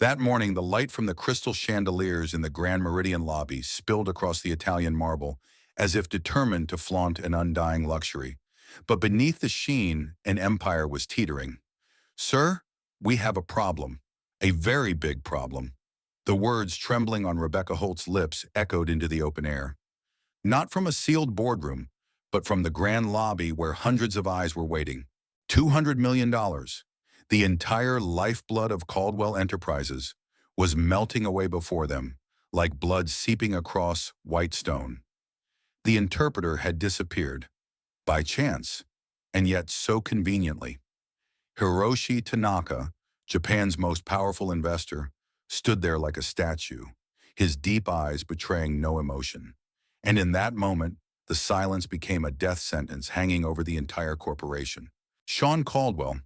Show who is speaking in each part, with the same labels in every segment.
Speaker 1: That morning, the light from the crystal chandeliers in the Grand Meridian lobby spilled across the Italian marble, as if determined to flaunt an undying luxury. But beneath the sheen, an empire was teetering. "Sir, we have a problem. A very big problem." The words trembling on Rebecca Holt's lips echoed into the open air. Not from a sealed boardroom, but from the grand lobby where hundreds of eyes were waiting. $200 million, the entire lifeblood of Caldwell Enterprises, was melting away before them, like blood seeping across white stone. The interpreter had disappeared, by chance, and yet so conveniently. Hiroshi Tanaka, Japan's most powerful investor, stood there like a statue, his deep eyes betraying no emotion. And in that moment, the silence became a death sentence hanging over the entire corporation. Sean Caldwell,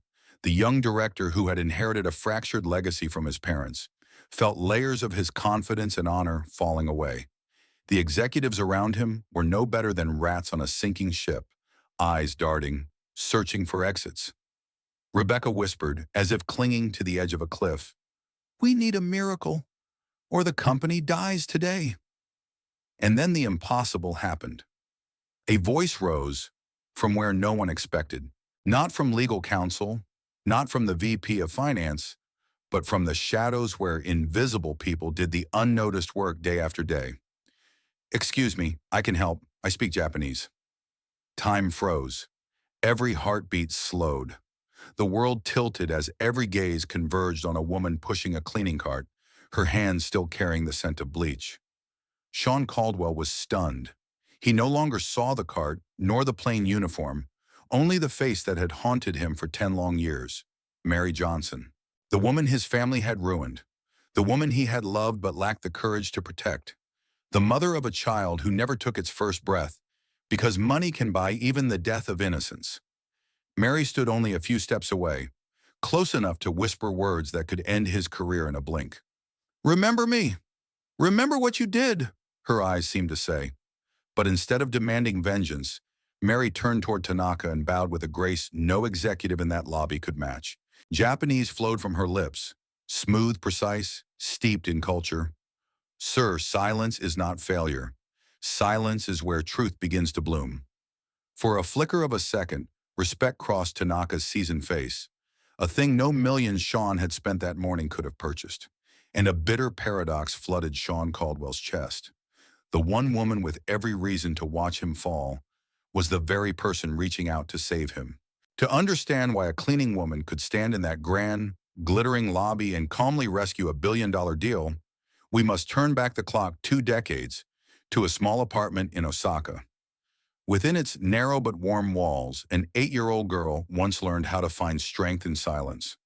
Speaker 1: the young director who had inherited a fractured legacy from his parents, felt layers of his confidence and honor falling away. The executives around him were no better than rats on a sinking ship, eyes darting, searching for exits. Rebecca whispered, as if clinging to the edge of a cliff, "We need a miracle, or the company dies today." And then the impossible happened. A voice rose from where no one expected, not from legal counsel, not from the VP of finance, but from the shadows where invisible people did the unnoticed work day after day. "Excuse me, I can help. I speak Japanese." Time froze. Every heartbeat slowed. The world tilted as every gaze converged on a woman pushing a cleaning cart, her hands still carrying the scent of bleach. Sean Caldwell was stunned. He no longer saw the cart, nor the plain uniform, only the face that had haunted him for 10 long years. Mary Johnson. The woman his family had ruined. The woman he had loved but lacked the courage to protect. The mother of a child who never took its first breath, because money can buy even the death of innocence. Mary stood only a few steps away, close enough to whisper words that could end his career in a blink. "Remember me. Remember what you did," her eyes seemed to say. But instead of demanding vengeance, Mary turned toward Tanaka and bowed with a grace no executive in that lobby could match. Japanese flowed from her lips, smooth, precise, steeped in culture. "Sir, silence is not failure. Silence is where truth begins to bloom." For a flicker of a second, respect crossed Tanaka's seasoned face, a thing no millions Sean had spent that morning could have purchased. And a bitter paradox flooded Sean Caldwell's chest. The one woman with every reason to watch him fall was the very person reaching out to save him. To understand why a cleaning woman could stand in that grand, glittering lobby and calmly rescue $1 billion deal, we must turn back the clock 2 decades to a small apartment in Osaka. Within its narrow but warm walls, an 8-year-old girl once learned how to find strength in silence.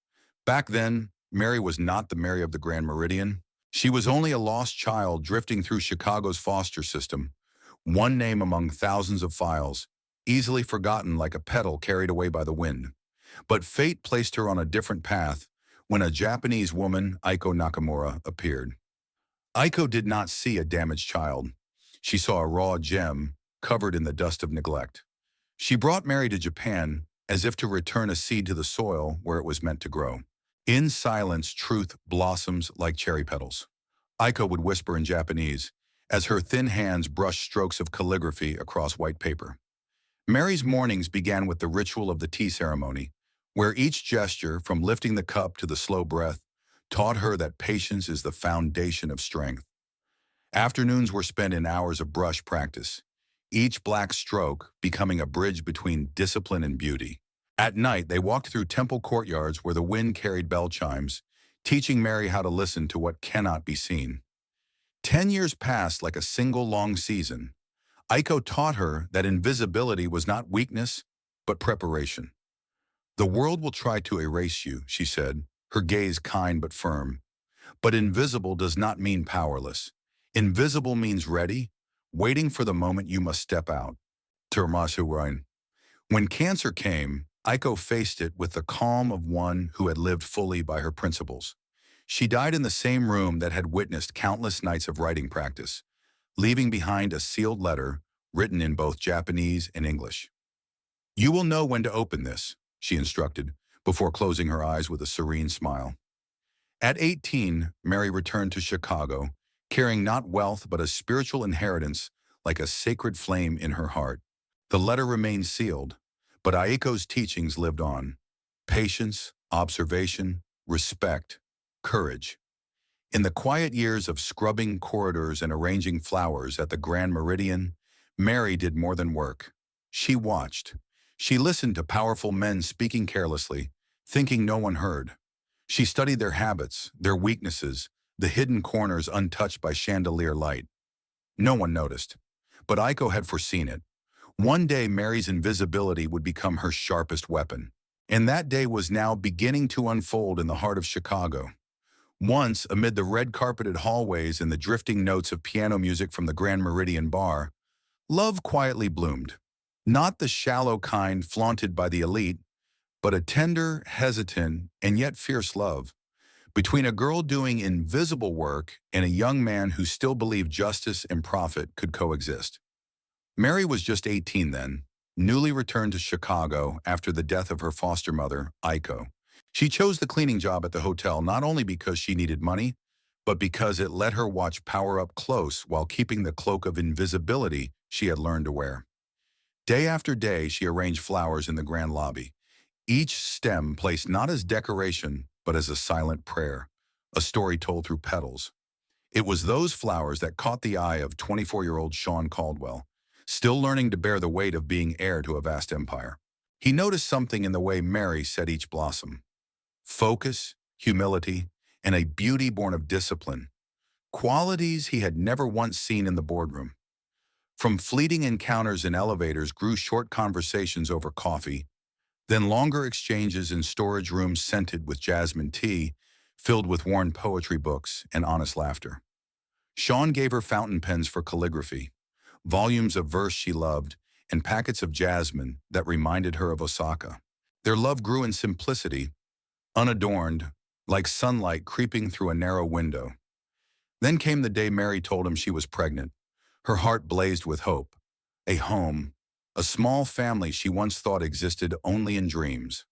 Speaker 1: Back then, Mary was not the Mary of the Grand Meridian. She was only a lost child drifting through Chicago's foster system, one name among thousands of files, easily forgotten like a petal carried away by the wind. But fate placed her on a different path when a Japanese woman, Aiko Nakamura, appeared. Aiko did not see a damaged child. She saw a raw gem covered in the dust of neglect. She brought Mary to Japan as if to return a seed to the soil where it was meant to grow. In silence, truth blossoms like cherry petals. Aiko would whisper in Japanese as her thin hands brushed strokes of calligraphy across white paper. Mary's mornings began with the ritual of the tea ceremony, where each gesture, from lifting the cup to the slow breath, taught her that patience is the foundation of strength. Afternoons were spent in hours of brush practice, each black stroke becoming a bridge between discipline and beauty. At night, they walked through temple courtyards where the wind carried bell chimes, teaching Mary how to listen to what cannot be seen. 10 years passed like a single long season. Aiko taught her that invisibility was not weakness, but preparation. "The world will try to erase you," she said, her gaze kind but firm. "But invisible does not mean powerless. Invisible means ready, waiting for the moment you must step out." Termasuwain. When cancer came, Aiko faced it with the calm of one who had lived fully by her principles. She died in the same room that had witnessed countless nights of writing practice, leaving behind a sealed letter written in both Japanese and English. "You will know when to open this," she instructed, before closing her eyes with a serene smile. At 18, Mary returned to Chicago, carrying not wealth but a spiritual inheritance like a sacred flame in her heart. The letter remained sealed, but Aiko's teachings lived on. Patience, observation, respect, courage. In the quiet years of scrubbing corridors and arranging flowers at the Grand Meridian, Mary did more than work. She watched. She listened to powerful men speaking carelessly, thinking no one heard. She studied their habits, their weaknesses, the hidden corners untouched by chandelier light. No one noticed. But Aiko had foreseen it. One day Mary's invisibility would become her sharpest weapon. And that day was now beginning to unfold in the heart of Chicago. Once, amid the red-carpeted hallways and the drifting notes of piano music from the Grand Meridian bar, love quietly bloomed. Not the shallow kind flaunted by the elite, but a tender, hesitant, and yet fierce love between a girl doing invisible work and a young man who still believed justice and profit could coexist. Mary was just 18 then, newly returned to Chicago after the death of her foster mother, Aiko. She chose the cleaning job at the hotel not only because she needed money, but because it let her watch power up close while keeping the cloak of invisibility she had learned to wear. Day after day, she arranged flowers in the grand lobby, each stem placed not as decoration, but as a silent prayer, a story told through petals. It was those flowers that caught the eye of 24-year-old Sean Caldwell, still learning to bear the weight of being heir to a vast empire. He noticed something in the way Mary set each blossom. Focus, humility, and a beauty born of discipline, qualities he had never once seen in the boardroom. From fleeting encounters in elevators grew short conversations over coffee, then longer exchanges in storage rooms scented with jasmine tea, filled with worn poetry books and honest laughter. Sean gave her fountain pens for calligraphy, volumes of verse she loved, and packets of jasmine that reminded her of Osaka. Their love grew in simplicity, unadorned, like sunlight creeping through a narrow window. Then came the day Mary told him she was pregnant. Her heart blazed with hope. A home, a small family she once thought existed only in dreams.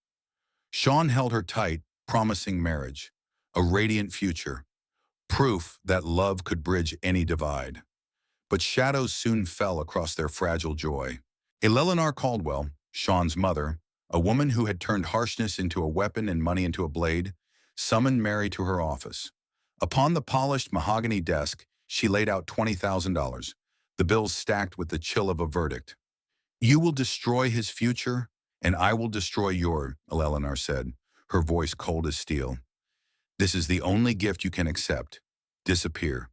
Speaker 1: Sean held her tight, promising marriage, a radiant future, proof that love could bridge any divide. But shadows soon fell across their fragile joy. Eleanor Caldwell, Sean's mother, a woman who had turned harshness into a weapon and money into a blade, summoned Mary to her office. Upon the polished mahogany desk, she laid out $20,000, the bills stacked with the chill of a verdict. "You will destroy his future, and I will destroy your," Eleanor said, her voice cold as steel. "This is the only gift you can accept. Disappear.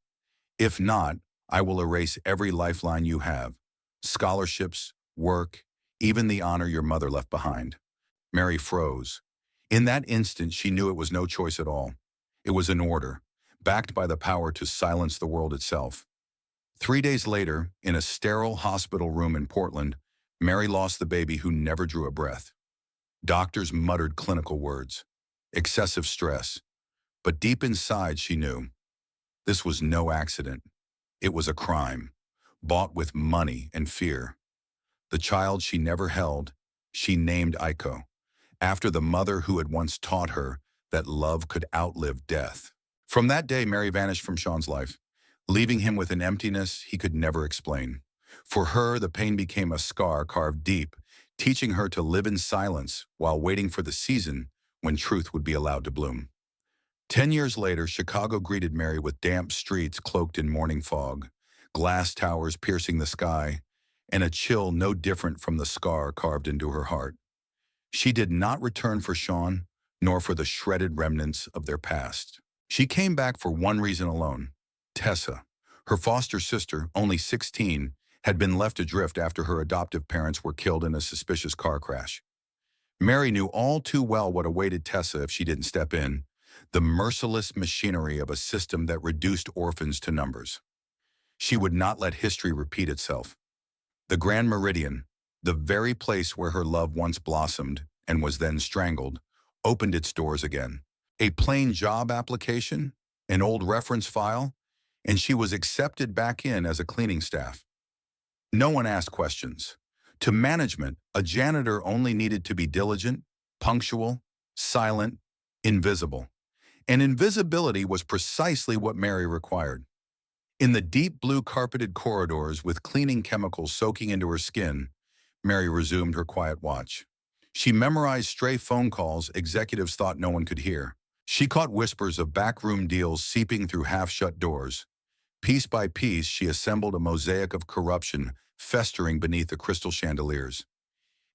Speaker 1: If not, I will erase every lifeline you have. Scholarships, work, even the honor your mother left behind." Mary froze. In that instant, she knew it was no choice at all. It was an order, backed by the power to silence the world itself. 3 days later, in a sterile hospital room in Portland, Mary lost the baby who never drew a breath. Doctors muttered clinical words. Excessive stress. But deep inside, she knew. This was no accident. It was a crime, bought with money and fear. The child she never held, she named Aiko, after the mother who had once taught her that love could outlive death. From that day, Mary vanished from Sean's life, leaving him with an emptiness he could never explain. For her, the pain became a scar carved deep, teaching her to live in silence while waiting for the season when truth would be allowed to bloom. 10 years later, Chicago greeted Mary with damp streets cloaked in morning fog, glass towers piercing the sky, and a chill no different from the scar carved into her heart. She did not return for Sean, nor for the shredded remnants of their past. She came back for one reason alone. Tessa, her foster sister, only 16, had been left adrift after her adoptive parents were killed in a suspicious car crash. Mary knew all too well what awaited Tessa if she didn't step in, the merciless machinery of a system that reduced orphans to numbers. She would not let history repeat itself. The Grand Meridian, the very place where her love once blossomed and was then strangled, opened its doors again. A plain job application, an old reference file, and she was accepted back in as a cleaning staff. No one asked questions. To management, a janitor only needed to be diligent, punctual, silent, invisible. And invisibility was precisely what Mary required. In the deep blue carpeted corridors with cleaning chemicals soaking into her skin, Mary resumed her quiet watch. She memorized stray phone calls executives thought no one could hear. She caught whispers of backroom deals seeping through half-shut doors. Piece by piece, she assembled a mosaic of corruption festering beneath the crystal chandeliers.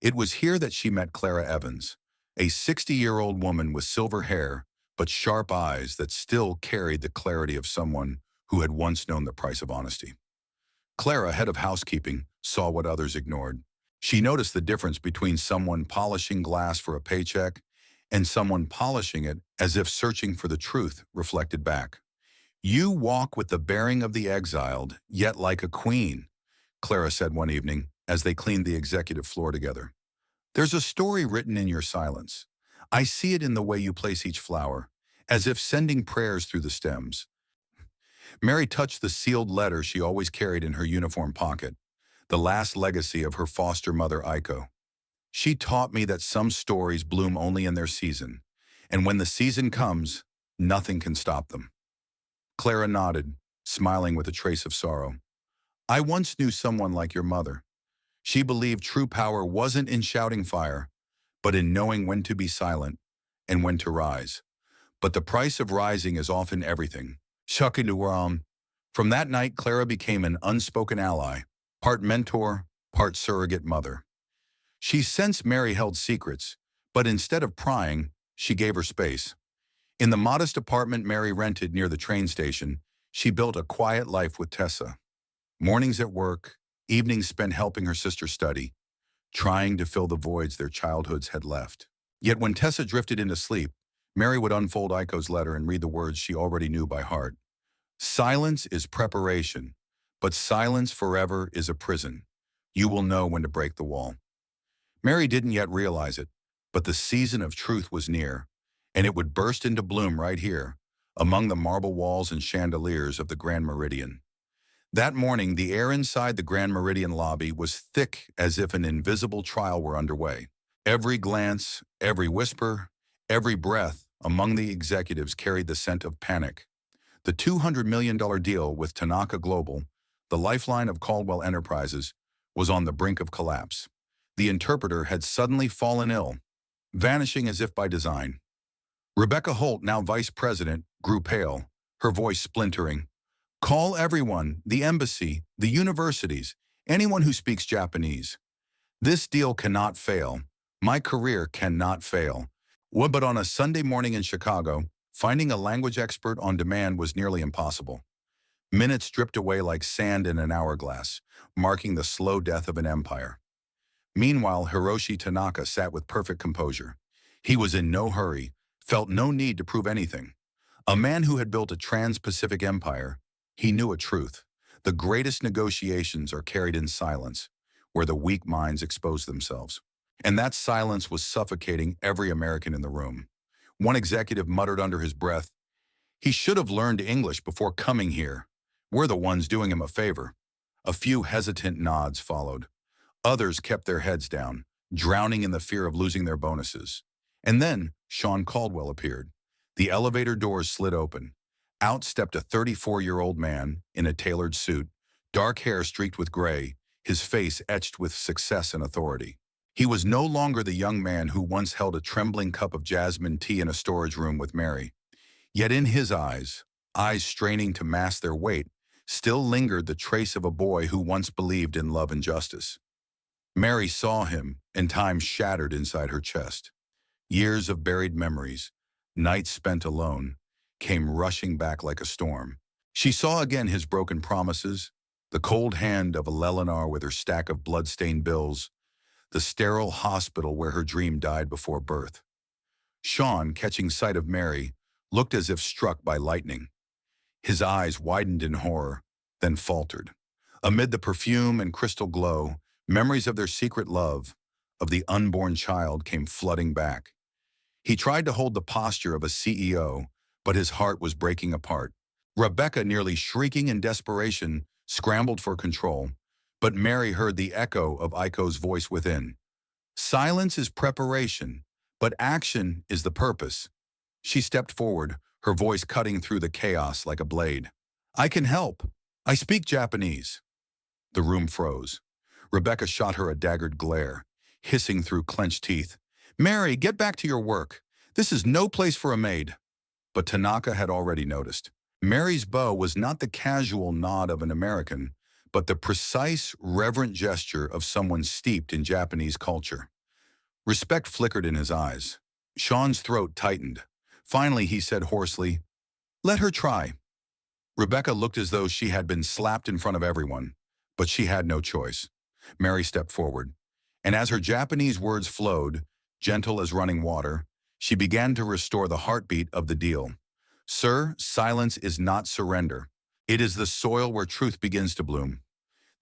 Speaker 1: It was here that she met Clara Evans, a 60-year-old woman with silver hair but sharp eyes that still carried the clarity of someone who had once known the price of honesty. Clara, head of housekeeping, saw what others ignored. She noticed the difference between someone polishing glass for a paycheck and someone polishing it as if searching for the truth reflected back. "You walk with the bearing of the exiled, yet like a queen," Clara said one evening as they cleaned the executive floor together. "There's a story written in your silence. I see it in the way you place each flower, as if sending prayers through the stems." Mary touched the sealed letter she always carried in her uniform pocket, the last legacy of her foster mother, Aiko. "She taught me that some stories bloom only in their season, and when the season comes, nothing can stop them." Clara nodded, smiling with a trace of sorrow. "I once knew someone like your mother. She believed true power wasn't in shouting fire, but in knowing when to be silent and when to rise. But the price of rising is often everything." Shakiduram. From that night, Clara became an unspoken ally, part mentor, part surrogate mother. She sensed Mary held secrets, but instead of prying, she gave her space. In the modest apartment Mary rented near the train station, she built a quiet life with Tessa. Mornings at work, evenings spent helping her sister study, trying to fill the voids their childhoods had left. Yet when Tessa drifted into sleep, Mary would unfold Aiko's letter and read the words she already knew by heart. "Silence is preparation, but silence forever is a prison. You will know when to break the wall." Mary didn't yet realize it, but the season of truth was near, and it would burst into bloom right here, among the marble walls and chandeliers of the Grand Meridian. That morning, the air inside the Grand Meridian lobby was thick as if an invisible trial were underway. Every glance, every whisper, every breath among the executives carried the scent of panic. The $200 million deal with Tanaka Global, the lifeline of Caldwell Enterprises, was on the brink of collapse. The interpreter had suddenly fallen ill, vanishing as if by design. Rebecca Holt, now vice president, grew pale, her voice splintering. "Call everyone, the embassy, the universities, anyone who speaks Japanese. This deal cannot fail. My career cannot fail." But on a Sunday morning in Chicago, finding a language expert on demand was nearly impossible. Minutes dripped away like sand in an hourglass, marking the slow death of an empire. Meanwhile, Hiroshi Tanaka sat with perfect composure. He was in no hurry, felt no need to prove anything. A man who had built a trans-Pacific empire, he knew a truth. The greatest negotiations are carried in silence, where the weak minds expose themselves. And that silence was suffocating every American in the room. One executive muttered under his breath, "He should have learned English before coming here. We're the ones doing him a favor." A few hesitant nods followed. Others kept their heads down, drowning in the fear of losing their bonuses. And then Sean Caldwell appeared. The elevator doors slid open. Out stepped a 34-year-old man in a tailored suit, dark hair streaked with gray, his face etched with success and authority. He was no longer the young man who once held a trembling cup of jasmine tea in a storage room with Mary. Yet in his eyes straining to mask their weight, still lingered the trace of a boy who once believed in love and justice. Mary saw him, and time shattered inside her chest. Years of buried memories, nights spent alone, came rushing back like a storm. She saw again his broken promises, the cold hand of Eleanor with her stack of blood-stained bills, the sterile hospital where her dream died before birth. Sean, catching sight of Mary, looked as if struck by lightning. His eyes widened in horror, then faltered. Amid the perfume and crystal glow, memories of their secret love, of the unborn child, came flooding back. He tried to hold the posture of a CEO, but his heart was breaking apart. Rebecca, nearly shrieking in desperation, scrambled for control, but Mary heard the echo of Aiko's voice within. "Silence is preparation, but action is the purpose." She stepped forward, her voice cutting through the chaos like a blade. I can help. I speak Japanese. The room froze. Rebecca shot her a daggered glare, hissing through clenched teeth. Mary, get back to your work. This is no place for a maid. But Tanaka had already noticed. Mary's bow was not the casual nod of an American, but the precise, reverent gesture of someone steeped in Japanese culture. Respect flickered in his eyes. Sean's throat tightened. Finally, he said hoarsely, let her try. Rebecca looked as though she had been slapped in front of everyone, but she had no choice. Mary stepped forward, and as her Japanese words flowed, gentle as running water, she began to restore the heartbeat of the deal. Sir, silence is not surrender. It is the soil where truth begins to bloom.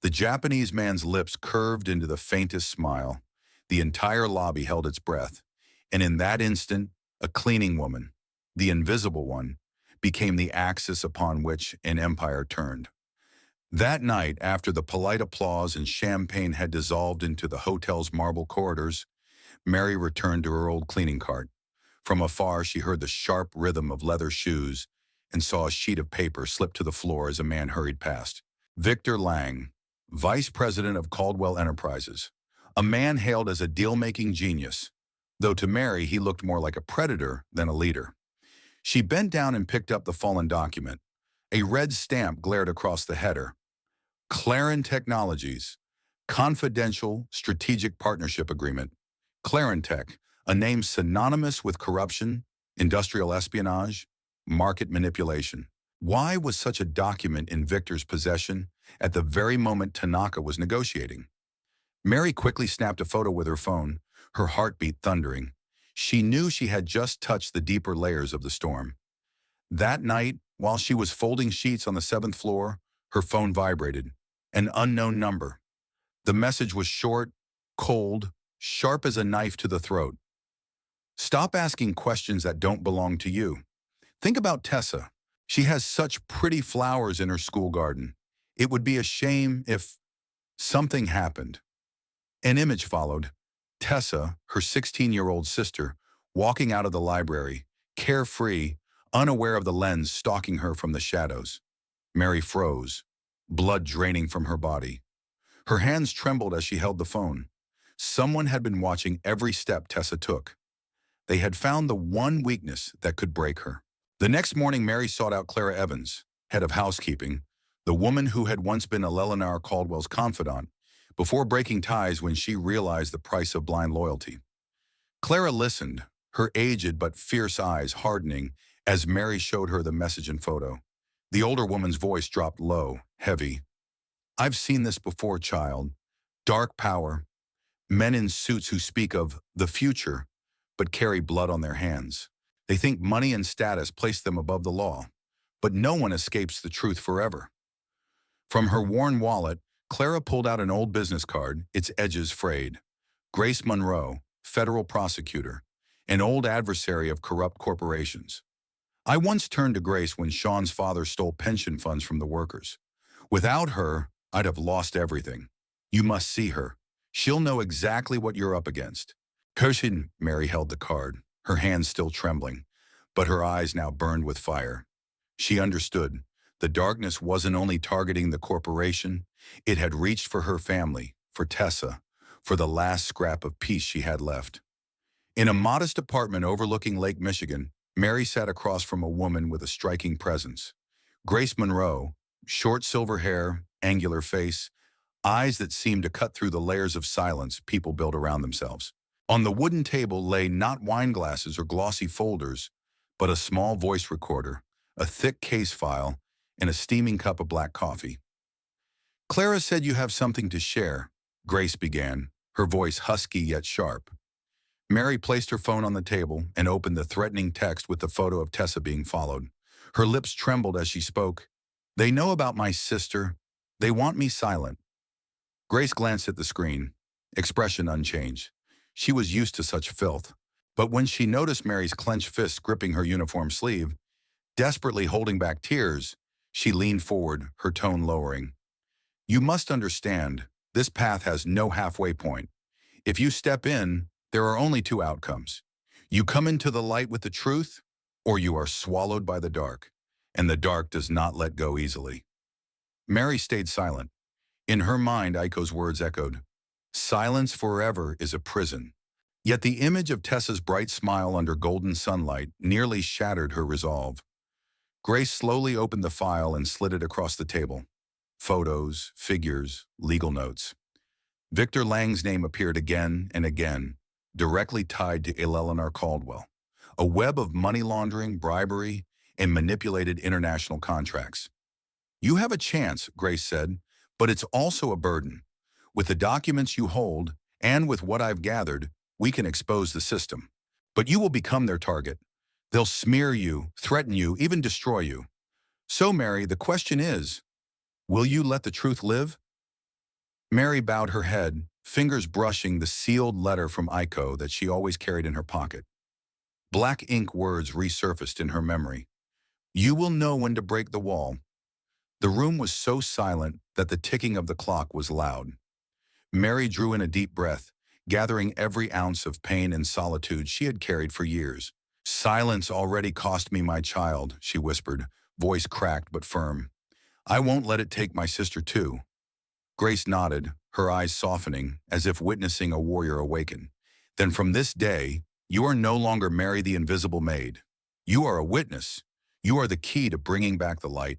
Speaker 1: The Japanese man's lips curved into the faintest smile. The entire lobby held its breath, and in that instant, a cleaning woman, the invisible one, became the axis upon which an empire turned. That night, after the polite applause and champagne had dissolved into the hotel's marble corridors, Mary returned to her old cleaning cart. From afar, she heard the sharp rhythm of leather shoes and saw a sheet of paper slip to the floor as a man hurried past. Victor Lang, vice president of Caldwell Enterprises, a man hailed as a deal-making genius, though to Mary he looked more like a predator than a leader. She bent down and picked up the fallen document. A red stamp glared across the header. Clarin Technologies, Confidential Strategic Partnership Agreement. Clarintech, a name synonymous with corruption, industrial espionage, market manipulation. Why was such a document in Victor's possession at the very moment Tanaka was negotiating? Mary quickly snapped a photo with her phone, her heartbeat thundering. She knew she had just touched the deeper layers of the storm. That night, while she was folding sheets on the 7th floor, her phone vibrated. An unknown number. The message was short, cold, sharp as a knife to the throat. Stop asking questions that don't belong to you. Think about Tessa. She has such pretty flowers in her school garden. It would be a shame if something happened. An image followed. Tessa, her 16-year-old sister, walking out of the library, carefree, unaware of the lens stalking her from the shadows. Mary froze, blood draining from her body. Her hands trembled as she held the phone. Someone had been watching every step Tessa took. They had found the one weakness that could break her. The next morning, Mary sought out Clara Evans, head of housekeeping, the woman who had once been Eleanor Caldwell's confidant, before breaking ties when she realized the price of blind loyalty. Clara listened, her aged but fierce eyes hardening as Mary showed her the message and photo. The older woman's voice dropped low, heavy. I've seen this before, child. Dark power. Men in suits who speak of the future, but carry blood on their hands. They think money and status place them above the law, but no one escapes the truth forever. From her worn wallet, Clara pulled out an old business card, its edges frayed. Grace Monroe, federal prosecutor, an old adversary of corrupt corporations. I once turned to Grace when Sean's father stole pension funds from the workers. Without her, I'd have lost everything. You must see her. She'll know exactly what you're up against. Cushion, Mary held the card, her hands still trembling, but her eyes now burned with fire. She understood. The darkness wasn't only targeting the corporation, it had reached for her family, for Tessa, for the last scrap of peace she had left. In a modest apartment overlooking Lake Michigan, Mary sat across from a woman with a striking presence. Grace Monroe, short silver hair, angular face, eyes that seemed to cut through the layers of silence people built around themselves. On the wooden table lay not wine glasses or glossy folders, but a small voice recorder, a thick case file, and a steaming cup of black coffee. Clara said you have something to share, Grace began, her voice husky yet sharp. Mary placed her phone on the table and opened the threatening text with the photo of Tessa being followed. Her lips trembled as she spoke. They know about my sister. They want me silent. Grace glanced at the screen, expression unchanged. She was used to such filth. But when she noticed Mary's clenched fist gripping her uniform sleeve, desperately holding back tears, she leaned forward, her tone lowering. You must understand, this path has no halfway point. If you step in, there are only two outcomes. You come into the light with the truth, or you are swallowed by the dark, and the dark does not let go easily. Mary stayed silent. In her mind, Aiko's words echoed, "Silence forever is a prison." Yet the image of Tessa's bright smile under golden sunlight nearly shattered her resolve. Grace slowly opened the file and slid it across the table. Photos, figures, legal notes. Victor Lang's name appeared again and again, directly tied to Eleanor Caldwell. A web of money laundering, bribery, and manipulated international contracts. "You have a chance," Grace said, "but it's also a burden. With the documents you hold, and with what I've gathered, we can expose the system. But you will become their target. They'll smear you, threaten you, even destroy you. So, Mary, the question is, will you let the truth live?" Mary bowed her head, fingers brushing the sealed letter from Aiko that she always carried in her pocket. Black ink words resurfaced in her memory. "You will know when to break the wall." The room was so silent that the ticking of the clock was loud. Mary drew in a deep breath, gathering every ounce of pain and solitude she had carried for years. "Silence already cost me my child," she whispered, voice cracked but firm. "I won't let it take my sister too." Grace nodded, her eyes softening, as if witnessing a warrior awaken. "Then from this day, you are no longer Mary the Invisible Maid. You are a witness. You are the key to bringing back the light."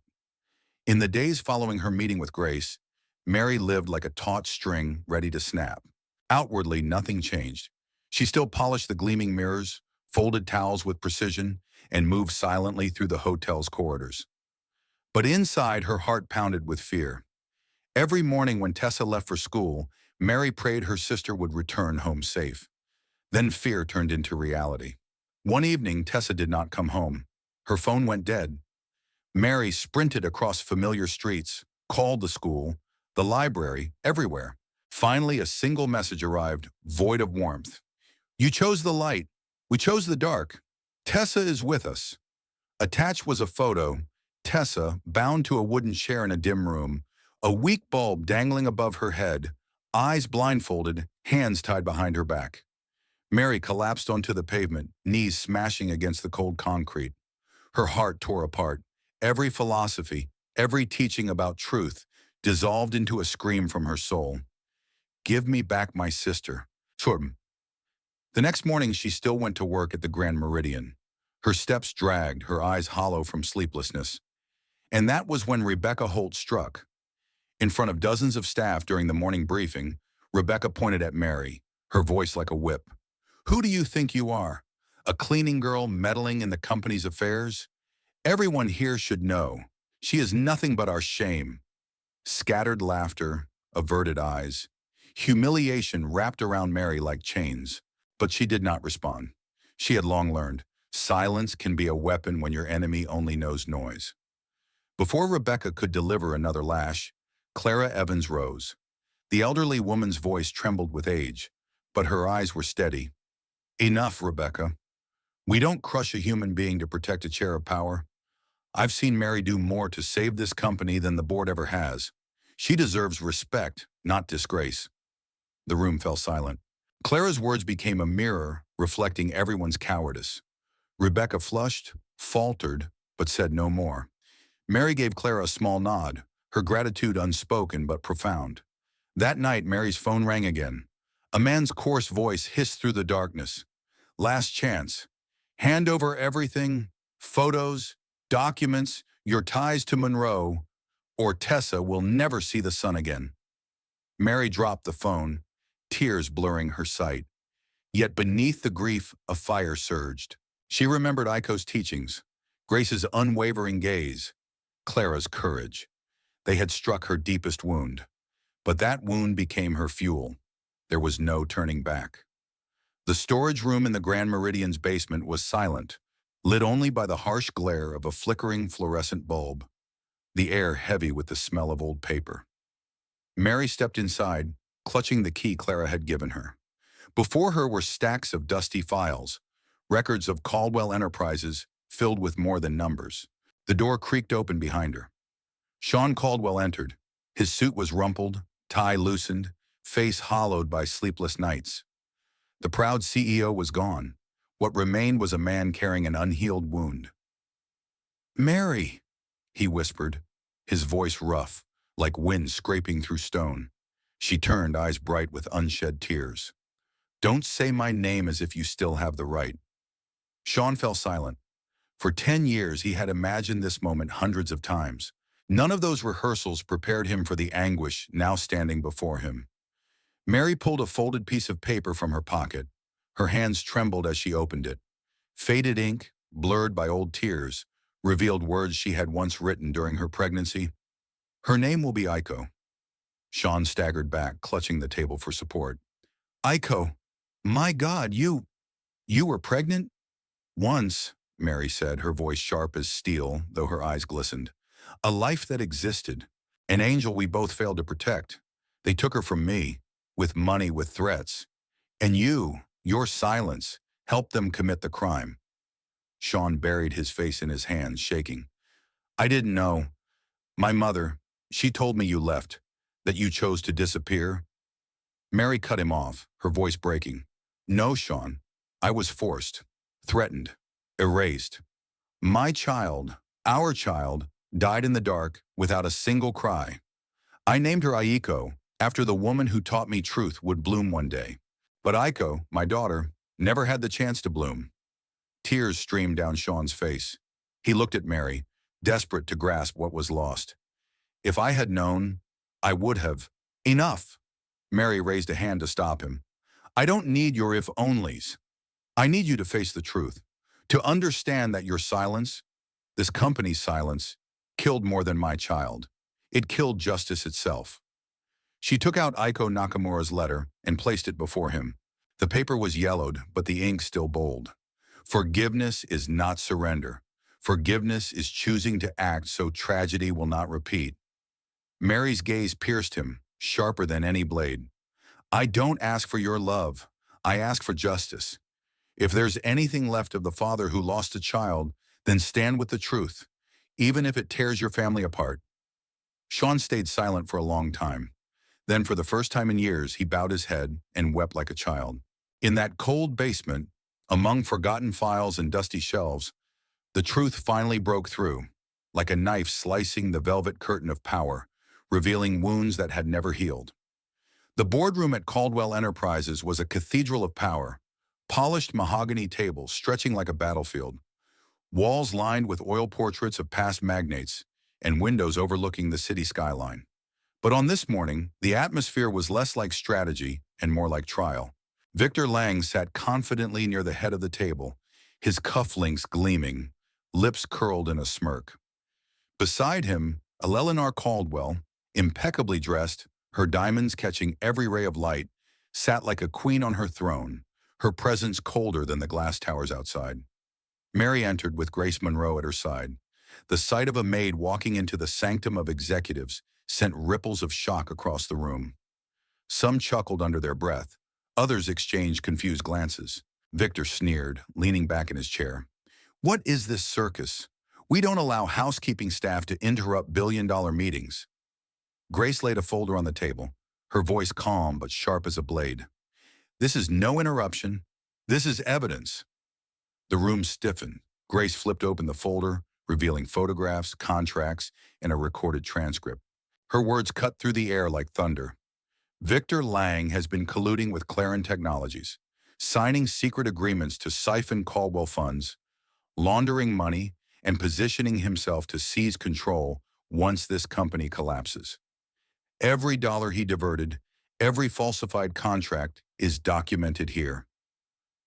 Speaker 1: In the days following her meeting with Grace, Mary lived like a taut string ready to snap. Outwardly, nothing changed. She still polished the gleaming mirrors, folded towels with precision, and moved silently through the hotel's corridors. But inside, her heart pounded with fear. Every morning when Tessa left for school, Mary prayed her sister would return home safe. Then fear turned into reality. One evening, Tessa did not come home. Her phone went dead. Mary sprinted across familiar streets, called the school, the library, everywhere. Finally, a single message arrived, void of warmth. "You chose the light. We chose the dark. Tessa is with us." Attached was a photo, Tessa bound to a wooden chair in a dim room, a weak bulb dangling above her head, eyes blindfolded, hands tied behind her back. Mary collapsed onto the pavement, knees smashing against the cold concrete. Her heart tore apart. Every philosophy, every teaching about truth, dissolved into a scream from her soul. "Give me back my sister." Shorten. The next morning, she still went to work at the Grand Meridian. Her steps dragged, her eyes hollow from sleeplessness. And that was when Rebecca Holt struck. In front of dozens of staff during the morning briefing, Rebecca pointed at Mary, her voice like a whip. "Who do you think you are? A cleaning girl meddling in the company's affairs? Everyone here should know. She is nothing but our shame." Scattered laughter, averted eyes. Humiliation wrapped around Mary like chains. But she did not respond. She had long learned, silence can be a weapon when your enemy only knows noise. Before Rebecca could deliver another lash, Clara Evans rose. The elderly woman's voice trembled with age, but her eyes were steady. "Enough, Rebecca. We don't crush a human being to protect a chair of power. I've seen Mary do more to save this company than the board ever has. She deserves respect, not disgrace." The room fell silent. Clara's words became a mirror, reflecting everyone's cowardice. Rebecca flushed, faltered, but said no more. Mary gave Clara a small nod, her gratitude unspoken but profound. That night, Mary's phone rang again. A man's coarse voice hissed through the darkness. "Last chance. Hand over everything, photos, documents, your ties to Monroe, or Tessa will never see the sun again." Mary dropped the phone, tears blurring her sight. Yet beneath the grief, a fire surged. She remembered Aiko's teachings, Grace's unwavering gaze, Clara's courage. They had struck her deepest wound. But that wound became her fuel. There was no turning back. The storage room in the Grand Meridian's basement was silent, lit only by the harsh glare of a flickering fluorescent bulb, the air heavy with the smell of old paper. Mary stepped inside, clutching the key Clara had given her. Before her were stacks of dusty files, records of Caldwell Enterprises filled with more than numbers. The door creaked open behind her. Sean Caldwell entered. His suit was rumpled, tie loosened, face hollowed by sleepless nights. The proud CEO was gone. What remained was a man carrying an unhealed wound. "Mary," he whispered, his voice rough, like wind scraping through stone. She turned, eyes bright with unshed tears. "Don't say my name as if you still have the right." Sean fell silent. For 10 years, he had imagined this moment hundreds of times. None of those rehearsals prepared him for the anguish now standing before him. Mary pulled a folded piece of paper from her pocket. Her hands trembled as she opened it. Faded ink, blurred by old tears, revealed words she had once written during her pregnancy. "Her name will be Aiko." Sean staggered back, clutching the table for support. "Aiko, my God, you were pregnant?" "Once," Mary said, her voice sharp as steel, though her eyes glistened. "A life that existed. An angel we both failed to protect. They took her from me, with money, with threats. And your silence, helped them commit the crime." Sean buried his face in his hands, shaking. "I didn't know. My mother, she told me you left, that you chose to disappear." Mary cut him off, her voice breaking. "No, Sean. I was forced, threatened, erased. My child, our child, died in the dark without a single cry. I named her Aiko, after the woman who taught me truth would bloom one day. But Aiko, my daughter, never had the chance to bloom." Tears streamed down Sean's face. He looked at Mary, desperate to grasp what was lost. "If I had known, I would have." "Enough!" Mary raised a hand to stop him. "I don't need your if-onlys. I need you to face the truth, to understand that your silence, this company's silence, killed more than my child. It killed justice itself." She took out Aiko Nakamura's letter and placed it before him. The paper was yellowed, but the ink still bold. "Forgiveness is not surrender. Forgiveness is choosing to act so tragedy will not repeat." Mary's gaze pierced him, sharper than any blade. "I don't ask for your love. I ask for justice. If there's anything left of the father who lost a child, then stand with the truth, even if it tears your family apart." Sean stayed silent for a long time. Then, for the first time in years, he bowed his head and wept like a child. In that cold basement, among forgotten files and dusty shelves, the truth finally broke through, like a knife slicing the velvet curtain of power, revealing wounds that had never healed. The boardroom at Caldwell Enterprises was a cathedral of power, polished mahogany tables stretching like a battlefield, walls lined with oil portraits of past magnates, and windows overlooking the city skyline. But on this morning, the atmosphere was less like strategy and more like trial. Victor Lang sat confidently near the head of the table, his cufflinks gleaming, lips curled in a smirk. Beside him, Eleanor Caldwell, impeccably dressed, her diamonds catching every ray of light, sat like a queen on her throne, her presence colder than the glass towers outside. Mary entered with Grace Monroe at her side. The sight of a maid walking into the sanctum of executives sent ripples of shock across the room. Some chuckled under their breath. Others exchanged confused glances. Victor sneered, leaning back in his chair. "What is this circus? We don't allow housekeeping staff to interrupt billion-dollar meetings." Grace laid a folder on the table, her voice calm but sharp as a blade. "This is no interruption. This is evidence." The room stiffened. Grace flipped open the folder, revealing photographs, contracts, and a recorded transcript. Her words cut through the air like thunder. "Victor Lang has been colluding with Clarin Technologies, signing secret agreements to siphon Caldwell funds, laundering money, and positioning himself to seize control once this company collapses. Every dollar he diverted, every falsified contract is documented here."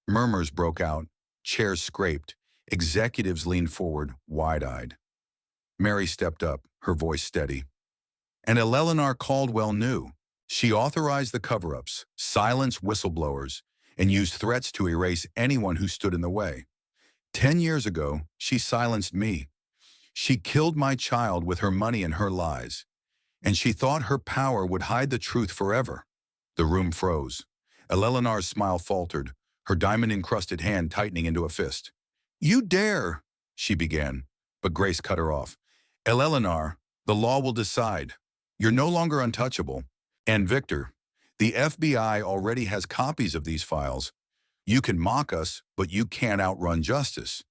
Speaker 1: Murmurs broke out, chairs scraped, executives leaned forward, wide-eyed. Mary stepped up, her voice steady. "And Eleanor Caldwell knew. She authorized the cover-ups, silenced whistleblowers, and used threats to erase anyone who stood in the way. 10 years ago, she silenced me. She killed my child with her money and her lies. And she thought her power would hide the truth forever." The room froze. Eleanor's smile faltered, her diamond-encrusted hand tightening into a fist. "You dare," she began, but Grace cut her off. "Eleanor, the law will decide. You're no longer untouchable. And Victor, the FBI already has copies of these files. You can mock us, but you can't outrun justice.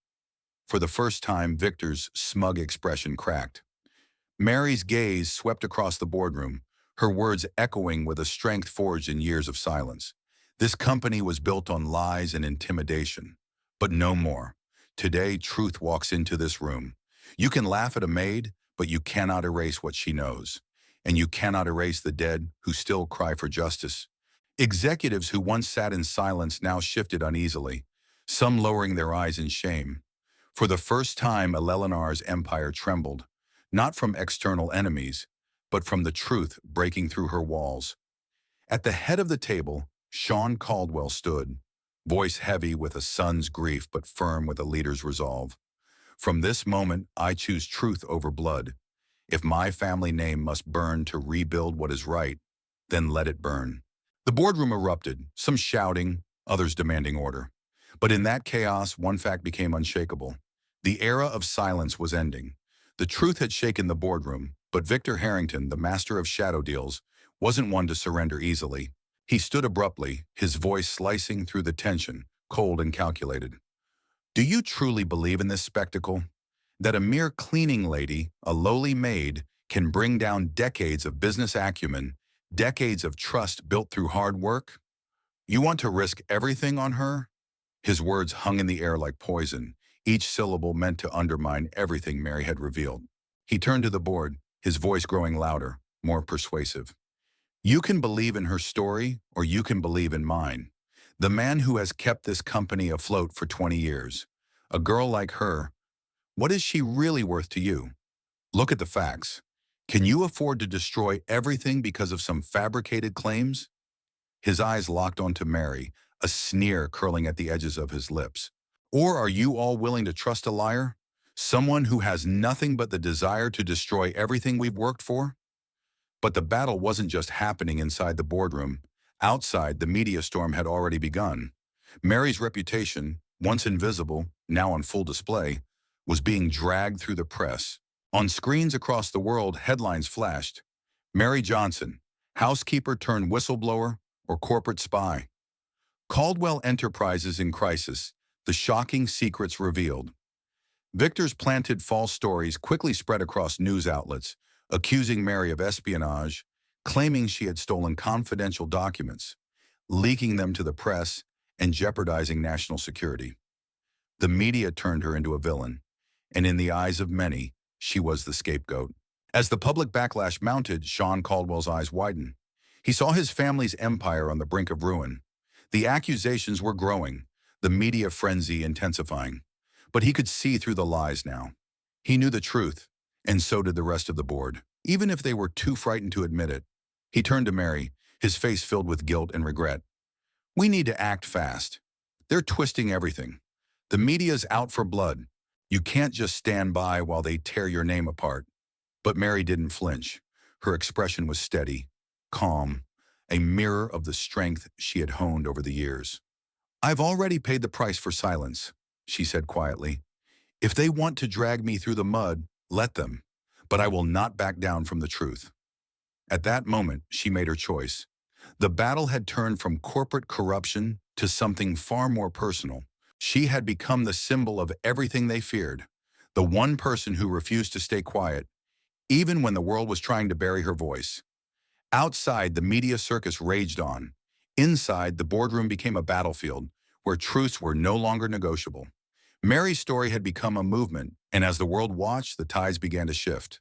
Speaker 1: For the first time, Victor's smug expression cracked. Mary's gaze swept across the boardroom, her words echoing with a strength forged in years of silence. This company was built on lies and intimidation, but no more. Today, truth walks into this room. You can laugh at a maid, but you cannot erase what she knows. And you cannot erase the dead who still cry for justice. Executives who once sat in silence now shifted uneasily, some lowering their eyes in shame. For the first time, Eleanor's empire trembled, not from external enemies, but from the truth breaking through her walls. At the head of the table, Sean Caldwell stood, voice heavy with a son's grief but firm with a leader's resolve. From this moment, I choose truth over blood. If my family name must burn to rebuild what is right, then let it burn. The boardroom erupted, some shouting, others demanding order. But in that chaos, one fact became unshakable. The era of silence was ending. The truth had shaken the boardroom, but Victor Harrington, the master of shadow deals, wasn't one to surrender easily. He stood abruptly, his voice slicing through the tension, cold and calculated. Do you truly believe in this spectacle? That a mere cleaning lady, a lowly maid, can bring down decades of business acumen, decades of trust built through hard work? You want to risk everything on her? His words hung in the air like poison, each syllable meant to undermine everything Mary had revealed. He turned to the board, his voice growing louder, more persuasive. You can believe in her story, or you can believe in mine. The man who has kept this company afloat for 20 years. A girl like her, what is she really worth to you? Look at the facts. Can you afford to destroy everything because of some fabricated claims? His eyes locked onto Mary, a sneer curling at the edges of his lips. Or are you all willing to trust a liar? Someone who has nothing but the desire to destroy everything we've worked for? But the battle wasn't just happening inside the boardroom. Outside, the media storm had already begun. Mary's reputation, once invisible, now on full display, was being dragged through the press. On screens across the world, headlines flashed. Mary Johnson, housekeeper turned whistleblower or corporate spy. Caldwell Enterprises in crisis, the shocking secrets revealed. Victor's planted false stories quickly spread across news outlets, accusing Mary of espionage, claiming she had stolen confidential documents, leaking them to the press, and jeopardizing national security. The media turned her into a villain, and in the eyes of many, she was the scapegoat. As the public backlash mounted, Sean Caldwell's eyes widened. He saw his family's empire on the brink of ruin. The accusations were growing, the media frenzy intensifying. But he could see through the lies now. He knew the truth, and so did the rest of the board, even if they were too frightened to admit it. He turned to Mary, his face filled with guilt and regret. We need to act fast. They're twisting everything. The media's out for blood. You can't just stand by while they tear your name apart. But Mary didn't flinch. Her expression was steady, calm, a mirror of the strength she had honed over the years. I've already paid the price for silence, she said quietly. If they want to drag me through the mud, let them. But I will not back down from the truth. At that moment, she made her choice. The battle had turned from corporate corruption to something far more personal. She had become the symbol of everything they feared, the one person who refused to stay quiet, even when the world was trying to bury her voice. Outside, the media circus raged on. Inside, the boardroom became a battlefield where truths were no longer negotiable. Mary's story had become a movement, and as the world watched, the tides began to shift.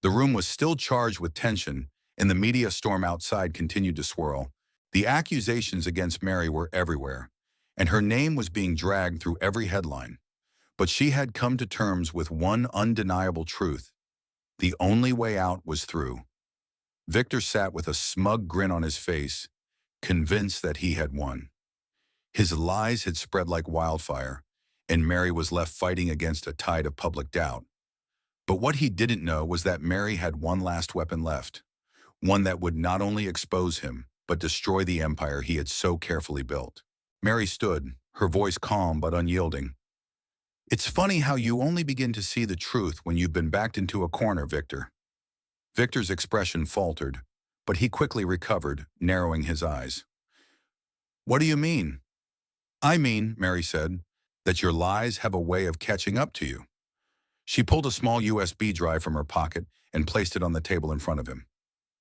Speaker 1: The room was still charged with tension, and the media storm outside continued to swirl. The accusations against Mary were everywhere, and her name was being dragged through every headline. But she had come to terms with one undeniable truth. The only way out was through. Victor sat with a smug grin on his face, convinced that he had won. His lies had spread like wildfire, and Mary was left fighting against a tide of public doubt. But what he didn't know was that Mary had one last weapon left, one that would not only expose him, but destroy the empire he had so carefully built. Mary stood, her voice calm but unyielding. It's funny how you only begin to see the truth when you've been backed into a corner, Victor. Victor's expression faltered, but he quickly recovered, narrowing his eyes. What do you mean? I mean, Mary said, that your lies have a way of catching up to you. She pulled a small USB drive from her pocket and placed it on the table in front of him.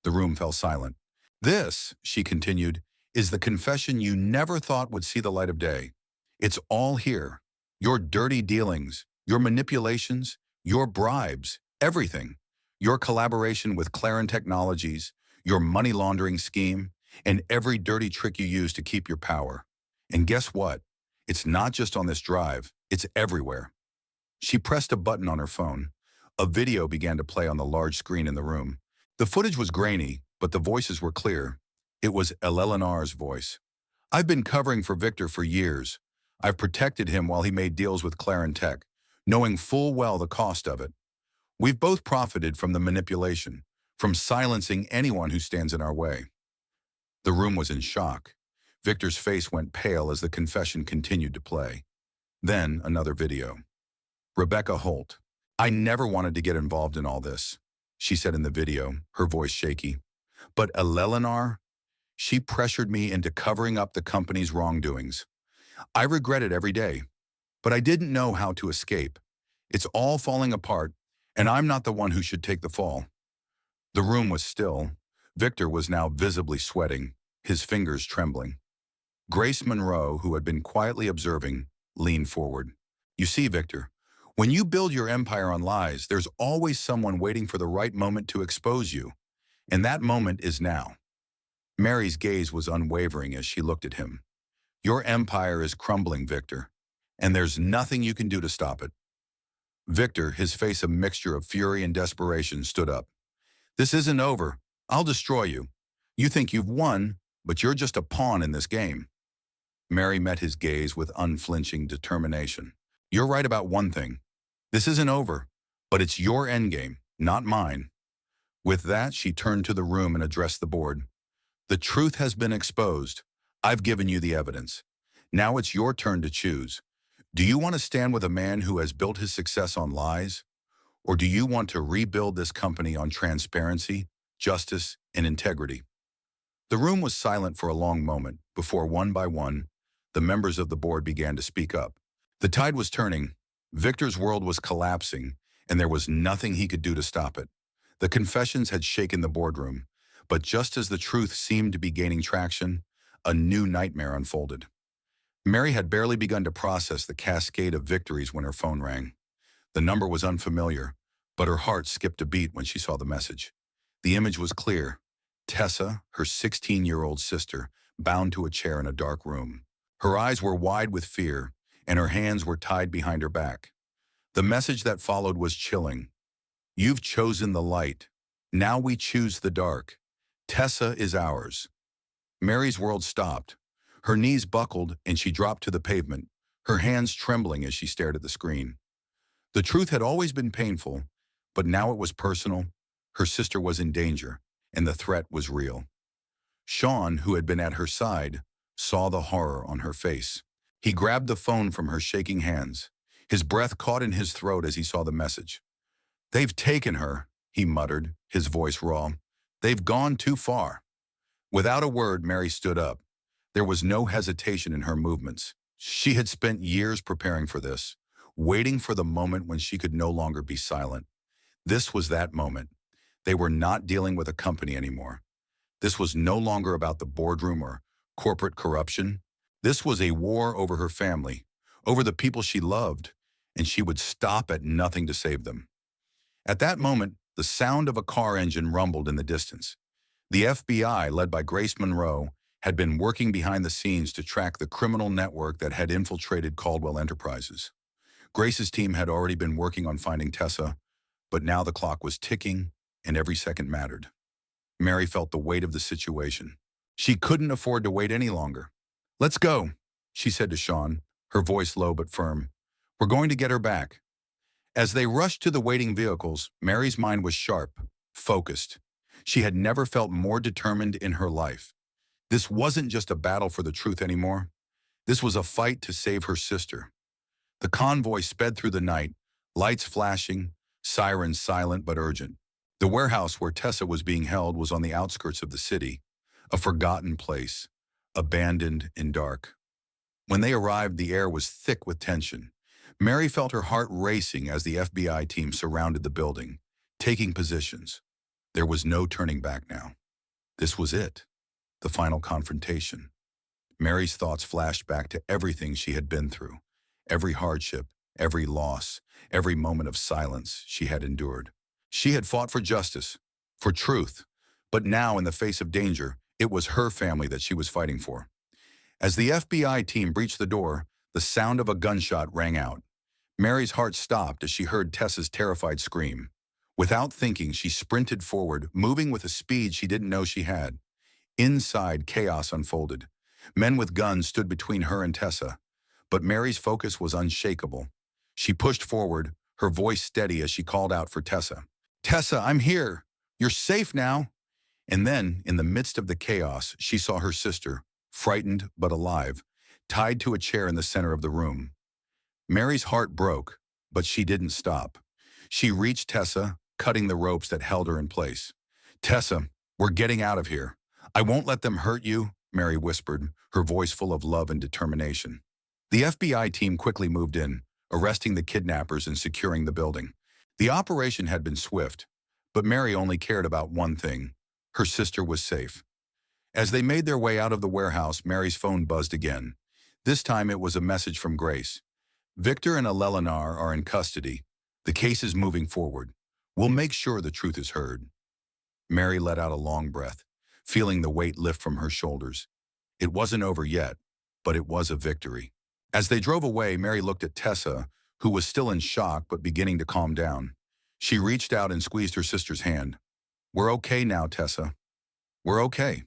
Speaker 1: The room fell silent. This, she continued, is the confession you never thought would see the light of day. It's all here. Your dirty dealings, your manipulations, your bribes, everything. Your collaboration with Clarin Technologies, your money laundering scheme, and every dirty trick you use to keep your power. And guess what? It's not just on this drive, it's everywhere. She pressed a button on her phone. A video began to play on the large screen in the room. The footage was grainy, but the voices were clear. It was Eleanor's voice. I've been covering for Victor for years. I've protected him while he made deals with Clarin Tech, knowing full well the cost of it. We've both profited from the manipulation, from silencing anyone who stands in our way. The room was in shock. Victor's face went pale as the confession continued to play. Then another video. Rebecca Holt. I never wanted to get involved in all this, she said in the video, her voice shaky. But Eleanor, she pressured me into covering up the company's wrongdoings. I regret it every day, but I didn't know how to escape. It's all falling apart, and I'm not the one who should take the fall. The room was still. Victor was now visibly sweating, his fingers trembling. Grace Monroe, who had been quietly observing, leaned forward. You see, Victor, when you build your empire on lies, there's always someone waiting for the right moment to expose you. And that moment is now. Mary's gaze was unwavering as she looked at him. Your empire is crumbling, Victor, and there's nothing you can do to stop it. Victor, his face a mixture of fury and desperation, stood up. This isn't over. I'll destroy you. You think you've won, but you're just a pawn in this game. Mary met his gaze with unflinching determination. You're right about one thing. This isn't over, but it's your endgame, not mine. With that, she turned to the room and addressed the board. The truth has been exposed. I've given you the evidence. Now it's your turn to choose. Do you want to stand with a man who has built his success on lies? Or do you want to rebuild this company on transparency, justice, and integrity? The room was silent for a long moment before, one by one, the members of the board began to speak up. The tide was turning. Victor's world was collapsing, and there was nothing he could do to stop it. The confessions had shaken the boardroom, but just as the truth seemed to be gaining traction, a new nightmare unfolded. Mary had barely begun to process the cascade of victories when her phone rang. The number was unfamiliar, but her heart skipped a beat when she saw the message. The image was clear. Tessa, her 16-year-old sister, bound to a chair in a dark room. Her eyes were wide with fear, and her hands were tied behind her back. The message that followed was chilling. You've chosen the light. Now we choose the dark. Tessa is ours. Mary's world stopped. Her knees buckled and she dropped to the pavement, her hands trembling as she stared at the screen. The truth had always been painful, but now it was personal. Her sister was in danger, and the threat was real. Sean, who had been at her side, saw the horror on her face. He grabbed the phone from her shaking hands. His breath caught in his throat as he saw the message. They've taken her, he muttered, his voice raw. They've gone too far. Without a word, Mary stood up. There was no hesitation in her movements. She had spent years preparing for this, waiting for the moment when she could no longer be silent. This was that moment. They were not dealing with a company anymore. This was no longer about the boardroom or corporate corruption. This was a war over her family, over the people she loved, and she would stop at nothing to save them. At that moment, the sound of a car engine rumbled in the distance. The FBI, led by Grace Monroe, had been working behind the scenes to track the criminal network that had infiltrated Caldwell Enterprises. Grace's team had already been working on finding Tessa, but now the clock was ticking and every second mattered. Mary felt the weight of the situation. She couldn't afford to wait any longer. Let's go, she said to Sean, her voice low but firm. We're going to get her back. As they rushed to the waiting vehicles, Mary's mind was sharp, focused. She had never felt more determined in her life. This wasn't just a battle for the truth anymore. This was a fight to save her sister. The convoy sped through the night, lights flashing, sirens silent but urgent. The warehouse where Tessa was being held was on the outskirts of the city, a forgotten place, abandoned and dark. When they arrived, the air was thick with tension. Mary felt her heart racing as the FBI team surrounded the building, taking positions. There was no turning back now. This was it, the final confrontation. Mary's thoughts flashed back to everything she had been through, every hardship, every loss, every moment of silence she had endured. She had fought for justice, for truth, but now in the face of danger, it was her family that she was fighting for. As the FBI team breached the door, the sound of a gunshot rang out. Mary's heart stopped as she heard Tessa's terrified scream. Without thinking, she sprinted forward, moving with a speed she didn't know she had. Inside, chaos unfolded. Men with guns stood between her and Tessa, but Mary's focus was unshakable. She pushed forward, her voice steady as she called out for Tessa. "Tessa, I'm here! You're safe now!" And then, in the midst of the chaos, she saw her sister, frightened but alive, tied to a chair in the center of the room. Mary's heart broke, but she didn't stop. She reached Tessa, cutting the ropes that held her in place. "Tessa, we're getting out of here. I won't let them hurt you," Mary whispered, her voice full of love and determination. The FBI team quickly moved in, arresting the kidnappers and securing the building. The operation had been swift, but Mary only cared about one thing. Her sister was safe. As they made their way out of the warehouse, Mary's phone buzzed again. This time it was a message from Grace. "Victor and Eleanor are in custody. The case is moving forward. We'll make sure the truth is heard." Mary let out a long breath, feeling the weight lift from her shoulders. It wasn't over yet, but it was a victory. As they drove away, Mary looked at Tessa, who was still in shock but beginning to calm down. She reached out and squeezed her sister's hand. "We're okay now, Tessa. We're okay."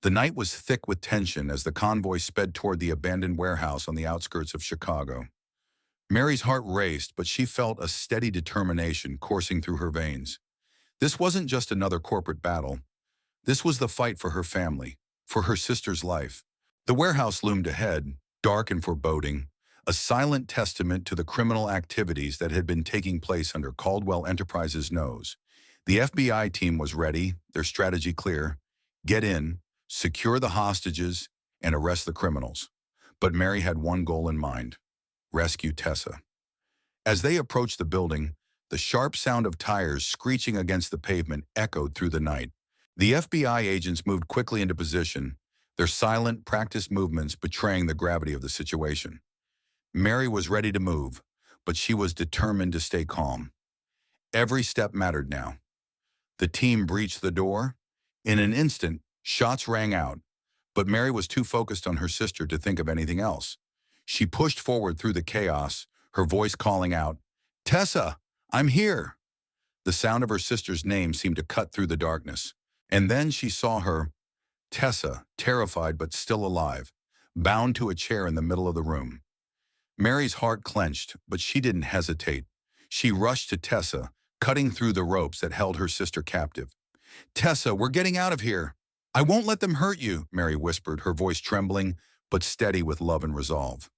Speaker 1: The night was thick with tension as the convoy sped toward the abandoned warehouse on the outskirts of Chicago. Mary's heart raced, but she felt a steady determination coursing through her veins. This wasn't just another corporate battle. This was the fight for her family, for her sister's life. The warehouse loomed ahead, dark and foreboding, a silent testament to the criminal activities that had been taking place under Caldwell Enterprises' nose. The FBI team was ready, their strategy clear: get in, secure the hostages, and arrest the criminals. But Mary had one goal in mind: rescue Tessa. As they approached the building, the sharp sound of tires screeching against the pavement echoed through the night. The FBI agents moved quickly into position, their silent, practiced movements betraying the gravity of the situation. Mary was ready to move, but she was determined to stay calm. Every step mattered now. The team breached the door. In an instant, shots rang out, but Mary was too focused on her sister to think of anything else. She pushed forward through the chaos, her voice calling out, "Tessa, I'm here!" The sound of her sister's name seemed to cut through the darkness. And then she saw her, Tessa, terrified but still alive, bound to a chair in the middle of the room. Mary's heart clenched, but she didn't hesitate. She rushed to Tessa, cutting through the ropes that held her sister captive. "Tessa, we're getting out of here. I won't let them hurt you," Mary whispered, her voice trembling, but steady with love and resolve.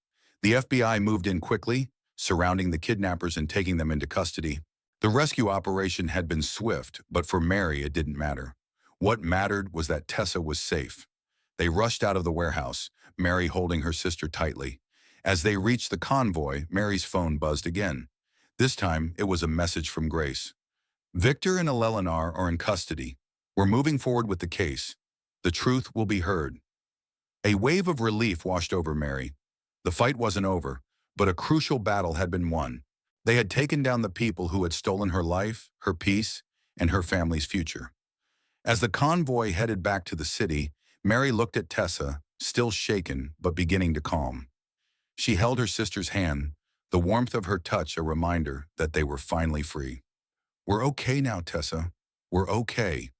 Speaker 1: The FBI moved in quickly, surrounding the kidnappers and taking them into custody. The rescue operation had been swift, but for Mary it didn't matter. What mattered was that Tessa was safe. They rushed out of the warehouse, Mary holding her sister tightly. As they reached the convoy, Mary's phone buzzed again. This time, it was a message from Grace. "Victor and Eleanor are in custody. We're moving forward with the case. The truth will be heard." A wave of relief washed over Mary. The fight wasn't over, but a crucial battle had been won. They had taken down the people who had stolen her life, her peace, and her family's future. As the convoy headed back to the city, Mary looked at Tessa, still shaken but beginning to calm. She held her sister's hand, the warmth of her touch a reminder that they were finally free. "We're okay now, Tessa. We're okay."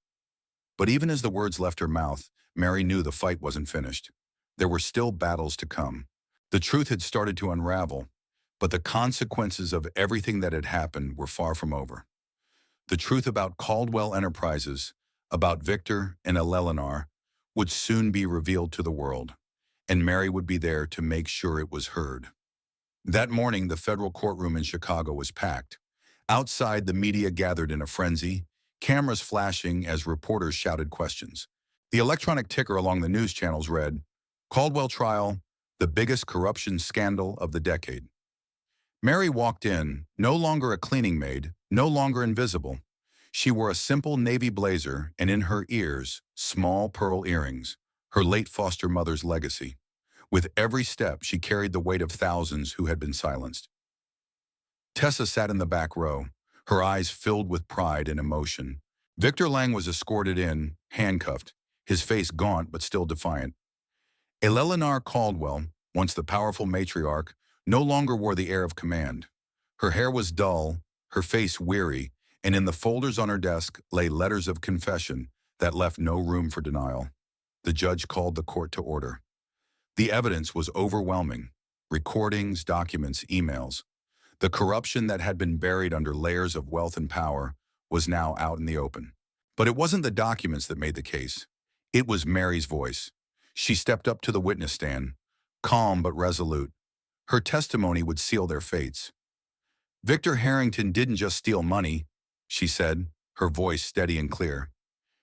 Speaker 1: But even as the words left her mouth, Mary knew the fight wasn't finished. There were still battles to come. The truth had started to unravel, but the consequences of everything that had happened were far from over. The truth about Caldwell Enterprises, about Victor and Eleanor, would soon be revealed to the world, and Mary would be there to make sure it was heard. That morning, the federal courtroom in Chicago was packed. Outside, the media gathered in a frenzy, cameras flashing as reporters shouted questions. The electronic ticker along the news channels read, "Caldwell trial, the biggest corruption scandal of the decade. Mary walked in, no longer a cleaning maid, no longer invisible. She wore a simple navy blazer and in her ears, small pearl earrings, her late foster mother's legacy. With every step, she carried the weight of thousands who had been silenced. Tessa sat in the back row, her eyes filled with pride and emotion. Victor Lang was escorted in, handcuffed, his face gaunt but still defiant. Eleanor Caldwell, once the powerful matriarch, no longer wore the air of command. Her hair was dull, her face weary, and in the folders on her desk lay letters of confession that left no room for denial. The judge called the court to order. The evidence was overwhelming. Recordings, documents, emails. The corruption that had been buried under layers of wealth and power was now out in the open. But it wasn't the documents that made the case. It was Mary's voice. She stepped up to the witness stand, calm but resolute. Her testimony would seal their fates. Victor Harrington didn't just steal money, she said, her voice steady and clear.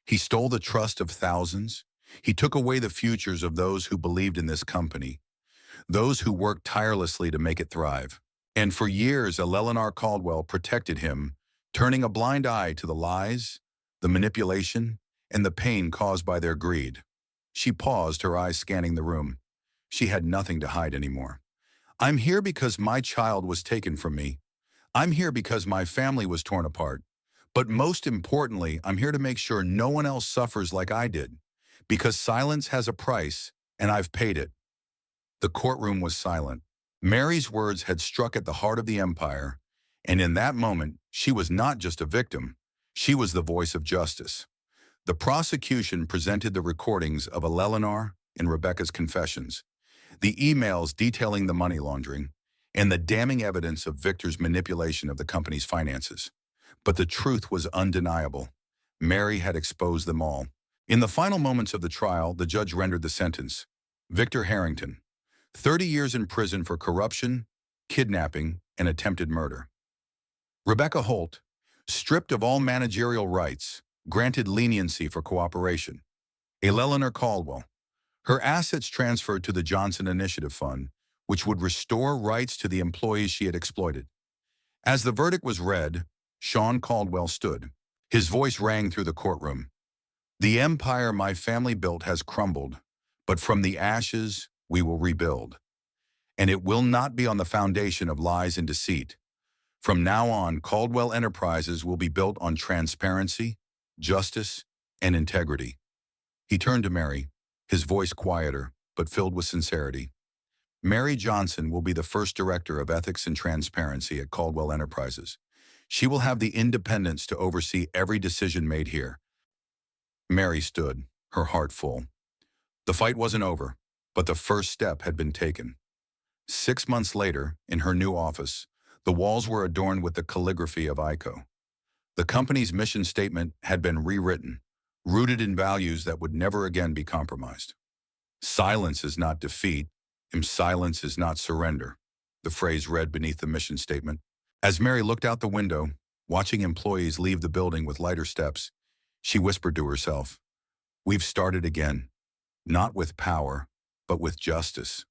Speaker 1: He stole the trust of thousands. He took away the futures of those who believed in this company, those who worked tirelessly to make it thrive. And for years, Eleanor Caldwell protected him, turning a blind eye to the lies, the manipulation, and the pain caused by their greed. She paused, her eyes scanning the room. She had nothing to hide anymore. I'm here because my child was taken from me. I'm here because my family was torn apart. But most importantly, I'm here to make sure no one else suffers like I did. Because silence has a price, and I've paid it. The courtroom was silent. Mary's words had struck at the heart of the empire, and in that moment, she was not just a victim. She was the voice of justice. The prosecution presented the recordings of Eleanor and Rebecca's confessions, the emails detailing the money laundering, and the damning evidence of Victor's manipulation of the company's finances. But the truth was undeniable. Mary had exposed them all. In the final moments of the trial, the judge rendered the sentence. Victor Harrington, 30 years in prison for corruption, kidnapping, and attempted murder. Rebecca Holt, stripped of all managerial rights, granted leniency for cooperation. Eleanor Caldwell, her assets transferred to the Johnson Initiative Fund, which would restore rights to the employees she had exploited. As the verdict was read, Sean Caldwell stood. His voice rang through the courtroom. The empire my family built has crumbled, but from the ashes we will rebuild. And it will not be on the foundation of lies and deceit. From now on, Caldwell Enterprises will be built on transparency, justice, and integrity. He turned to Mary, his voice quieter, but filled with sincerity. Mary Johnson will be the first director of ethics and transparency at Caldwell Enterprises. She will have the independence to oversee every decision made here. Mary stood, her heart full. The fight wasn't over, but the first step had been taken. 6 months later, in her new office, the walls were adorned with the calligraphy of ICO. The company's mission statement had been rewritten, rooted in values that would never again be compromised. Silence is not defeat, and silence is not surrender, the phrase read beneath the mission statement. As Mary looked out the window, watching employees leave the building with lighter steps, she whispered to herself, "We've started again, not with power, but with justice."